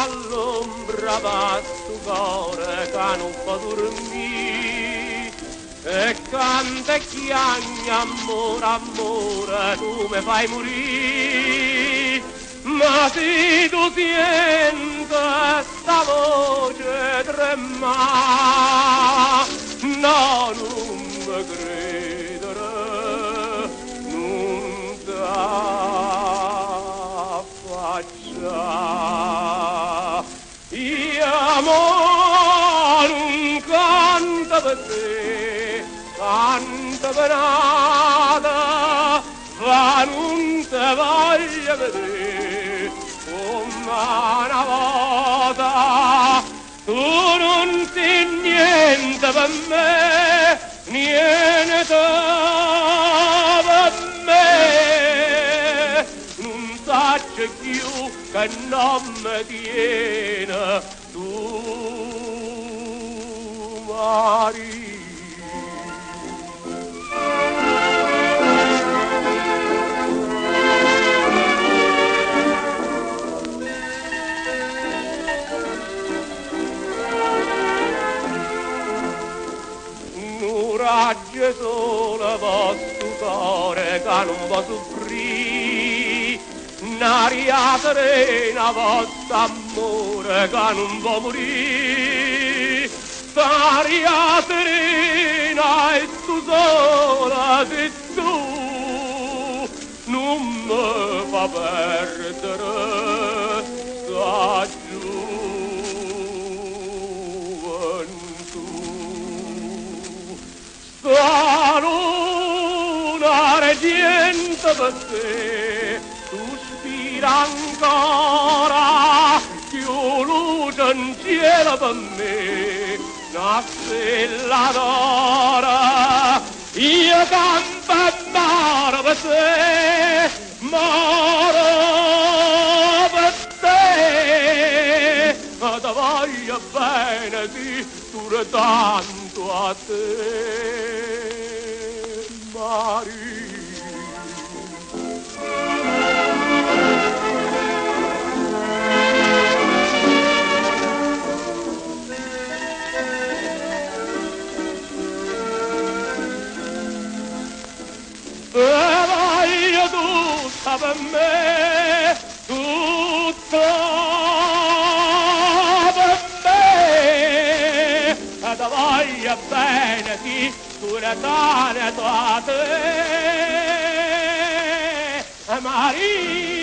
all'ombra va sto cuore che non può dormire e canta e chiagna amore, amore, tu mi fai morire. Ma se tu senti sta voce tremare, no, non mi credere, non t'affaccia. Io amore non canta per te, canta per nada, ma non te voglio vedere come una volta. Tu non sei niente per me, niente per me. Non saccio più che non mi tiene tu, Maria. Coraggio solo vostro cuore che non può soffrire, un'aria serena vostro amore che non può morire. Aria serena e tu sola sei tu, non mi fa perdere sta gioventù. La luna argento per te, sospira ancora, più luce in cielo per me, una stella d'ora. Io campo e moro per te, moro per te, ma ti voglio bene, sì, pure tanto a te, Maria. E voglio tutta per me, tutta per me, e ti voglio bene, sì, pure tanto a te, Maria.